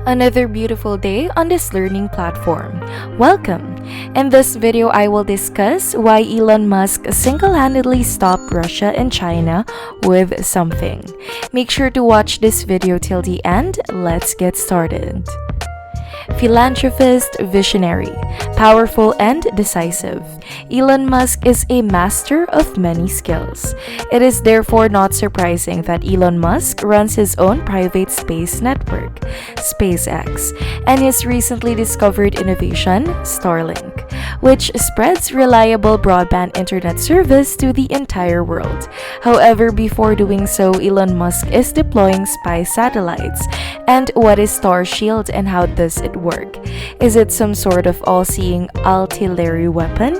Another beautiful day on this learning platform. Welcome! In this video, I will discuss why Elon Musk single-handedly stopped Russia and China with something. Make sure to watch this video till the end. Let's get started. Philanthropist, visionary, powerful and decisive, Elon Musk is a master of many skills. It is therefore not surprising that Elon Musk runs his own private space network, SpaceX, and his recently discovered innovation, Starlink, which spreads reliable broadband internet service to the entire world. However, before doing so, Elon Musk is deploying spy satellites. And what is Starshield and how does it work? Is it some sort of all-seeing artillery weapon?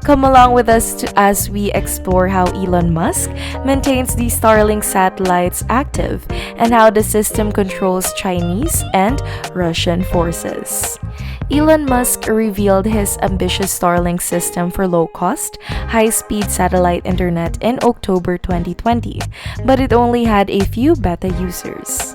Come along with us as we explore how Elon Musk maintains the Starlink satellites active and how the system controls Chinese and Russian forces. Elon Musk revealed his ambitious Starlink system for low-cost, high-speed satellite internet in October 2020, but it only had a few beta users.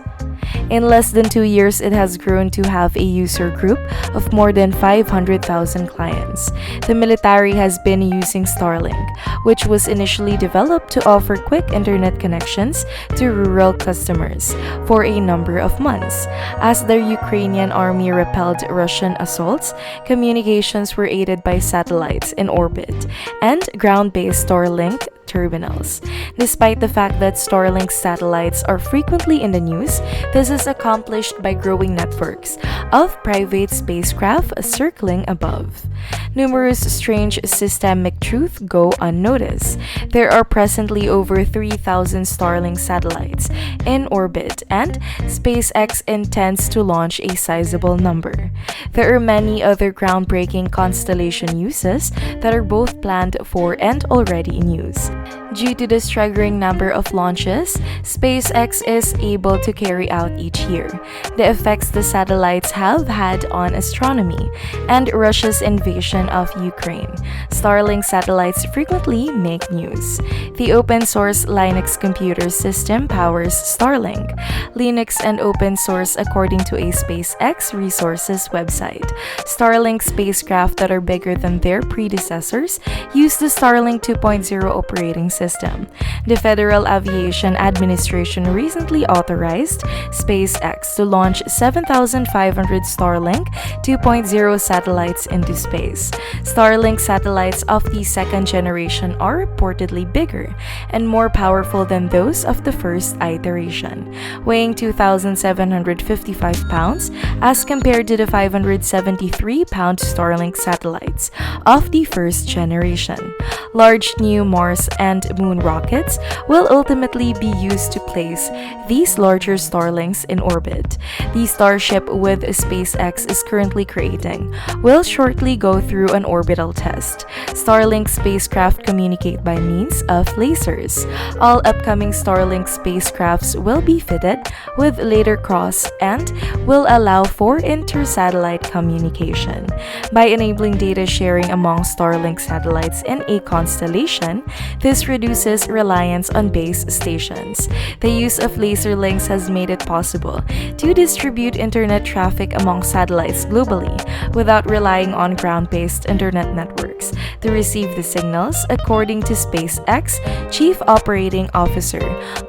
In less than 2 years, it has grown to have a user group of more than 500,000 clients. The military has been using Starlink, which was initially developed to offer quick internet connections to rural customers, for a number of months. As the Ukrainian army repelled Russian assaults, communications were aided by satellites in orbit and ground-based Starlink terminals. Despite the fact that Starlink satellites are frequently in the news, this is accomplished by growing networks of private spacecraft circling above. Numerous strange systemic truths go unnoticed. There are presently over 3,000 Starlink satellites in orbit, and SpaceX intends to launch a sizable number. There are many other groundbreaking constellation uses that are both planned for and already in use. Due to the staggering number of launches SpaceX is able to carry out each year, the effects the satellites have had on astronomy, and Russia's invasion of Ukraine, Starlink satellites frequently make news. The open-source Linux computer system powers Starlink, Linux and open source according to a SpaceX resources website. Starlink spacecraft that are bigger than their predecessors use the Starlink 2.0 operating system. The Federal Aviation Administration recently authorized SpaceX to launch 7,500 Starlink 2.0 satellites into space. Starlink satellites of the second generation are reportedly bigger and more powerful than those of the first iteration, weighing 2,755 pounds as compared to the 573-pound Starlink satellites of the first generation. Large new Mars and Moon rockets will ultimately be used to place these larger Starlinks in orbit. The Starship with SpaceX is currently creating will shortly go through an orbital test. Starlink spacecraft communicate by means of lasers. All upcoming Starlink spacecrafts will be fitted with laser cross and will allow for inter-satellite communication. By enabling data sharing among Starlink satellites in a constellation, this reduces reliance on base stations. The use of laser links has made it possible to distribute internet traffic among satellites globally without relying on ground-based internet networks to receive the signals, according to SpaceX Chief Operating Officer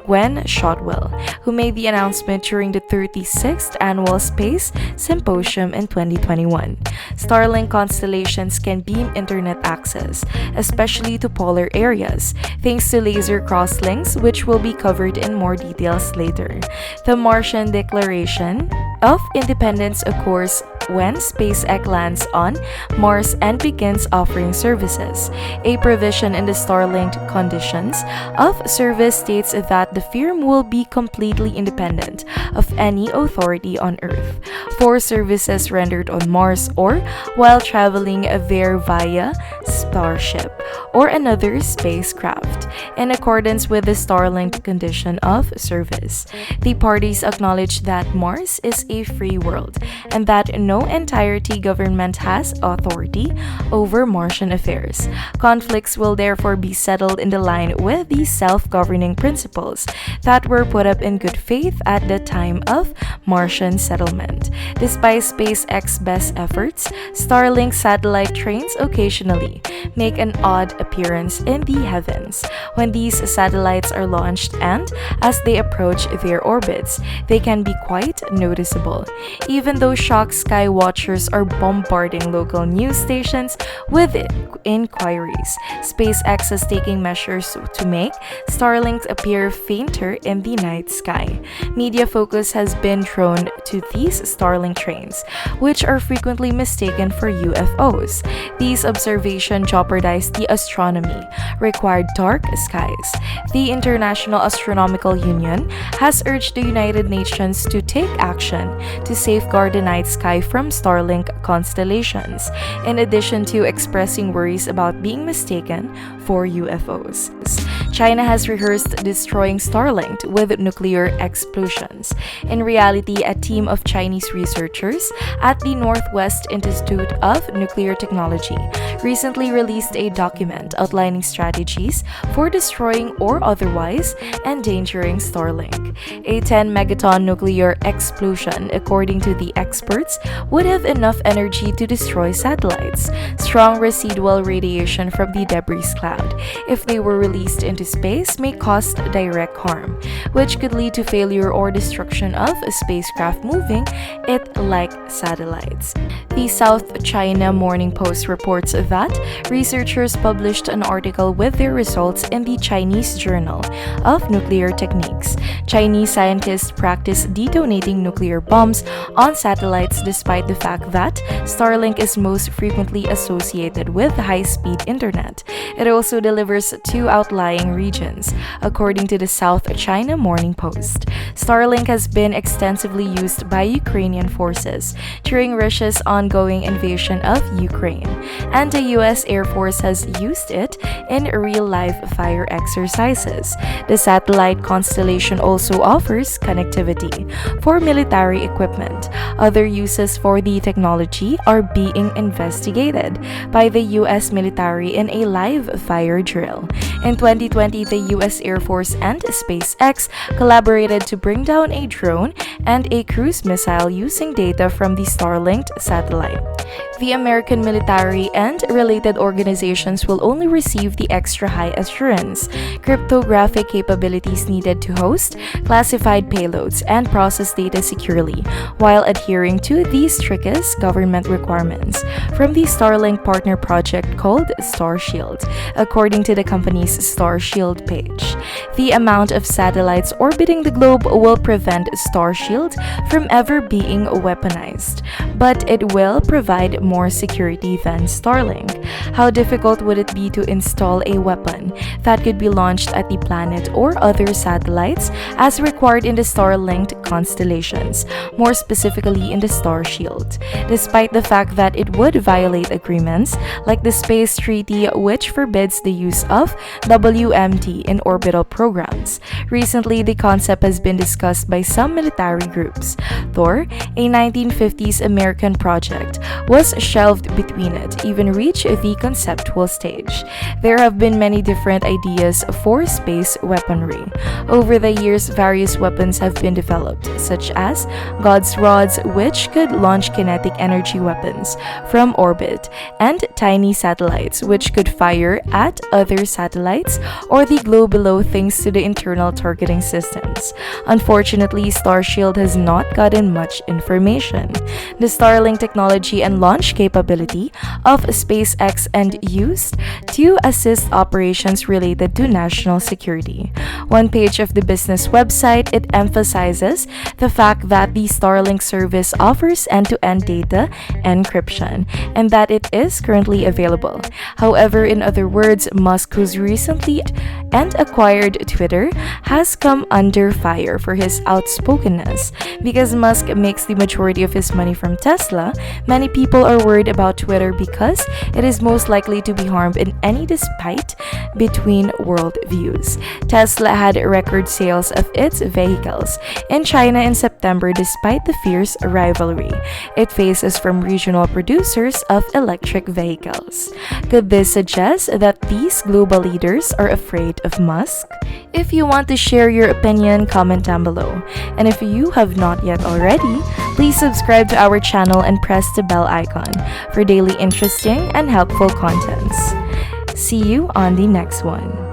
Gwen Shotwell, who made the announcement during the 36th Annual Space Symposium in 2021. Starlink constellations can beam internet access, especially to polar areas, thanks to laser crosslinks, which will be covered in more details later. The Martian Declaration of Independence occurs when SpaceX lands on Mars and begins offering services. A provision in the Starlink conditions of service states that the firm will be completely independent of any authority on Earth for services rendered on Mars or while traveling there via Starship or another spacecraft, in accordance with the Starlink condition of service. The parties acknowledge that Mars is a free world and that no entirety government has authority over Martian affairs. Conflicts will therefore be settled in the line with the self-governing principles that were put up in good faith at the time of Martian settlement. Despite SpaceX's best efforts, Starlink satellite trains occasionally make an odd appearance in the heavens. When these satellites are launched and as they approach their orbits, they can be quite noticeable. Even though shocked sky watchers are bombarding local news stations with inquiries, SpaceX is taking measures to make Starlink appear fainter in the night sky. Media focus has been drawn to these Starlink trains, which are frequently mistaken for UFOs. These observations jeopardize the astronomy required dark skies. The International Astronomical Union has urged the United Nations to take action to safeguard the night sky from Starlink constellations, in addition to expressing worries about being mistaken for UFOs. China has rehearsed destroying Starlink with nuclear explosions. In reality, a team of Chinese researchers at the Northwest Institute of Nuclear Technology recently released a document outlining strategies for destroying or otherwise endangering Starlink. A 10-megaton nuclear explosion, according to the experts, would have enough energy to destroy satellites. Strong residual radiation from the debris cloud, if they were released into space, may cause direct harm, which could lead to failure or destruction of a spacecraft moving it like satellites. The South China Morning Post reports that researchers published an article with their results in the Chinese Journal of Nuclear Techniques. Chinese scientists practice detonating nuclear bombs on satellites despite the fact that Starlink is most frequently associated with high-speed internet. It also delivers to outlying regions, according to the South China Morning Post. Starlink has been extensively used by Ukrainian forces during Russia's ongoing invasion of Ukraine, and the U.S. Air Force has used it in real-life fire exercises. The satellite constellation also offers connectivity for military equipment. Other uses for the technology are being investigated by the U.S. military in a live fire drill. In 2020, the U.S. Air Force and SpaceX collaborated to bring down a drone and a cruise missile using data from the Starlink satellite. The American military and related organizations will only receive the extra high assurance cryptographic capabilities needed to host classified payloads and process data securely, while adhering to the strictest government requirements from the Starlink partner project called Starshield, according to the company's Starshield page. The amount of satellites orbiting the globe will prevent Starshield from ever being weaponized, but it will provide more security than Starlink. How difficult would it be to install a weapon that could be launched at the planet or other satellites as required in the Starlink constellations, more specifically in the Starshield, despite the fact that it would violate agreements like the Space Treaty, which forbids the use of WMD in orbital programs. Recently, the concept has been discussed by some military groups. Thor, a 1950s American project, was shelved between it even reached the conceptual stage. There have been many different ideas for space weaponry. Over the years, various weapons have been developed, such as God's rods, which could launch kinetic energy weapons from orbit, and tiny satellites, which could fire at other satellites or the globe below thanks to the internal targeting systems. Unfortunately, Starshield has not gotten much information. The Starlink technology and launch capability of SpaceX and used to assist operations related to national security. One page of the business website, it emphasizes the fact that the Starlink service offers end-to-end data encryption and that it is currently available. However, in other words, Musk, who's recently and acquired Twitter, has come under fire for his outspokenness because Musk makes the majority of his money from Tesla, many people are worried about Twitter because it is most likely to be harmed in any dispute between world views. Tesla had record sales of its vehicles in China in September despite the fierce rivalry it faces from regional producers of electric vehicles. Could this suggest that these global leaders are afraid of Musk? If you want to share your opinion, comment down below. And if you have not yet already, please subscribe to our channel and press the bell icon for daily interesting and helpful contents. See you on the next one.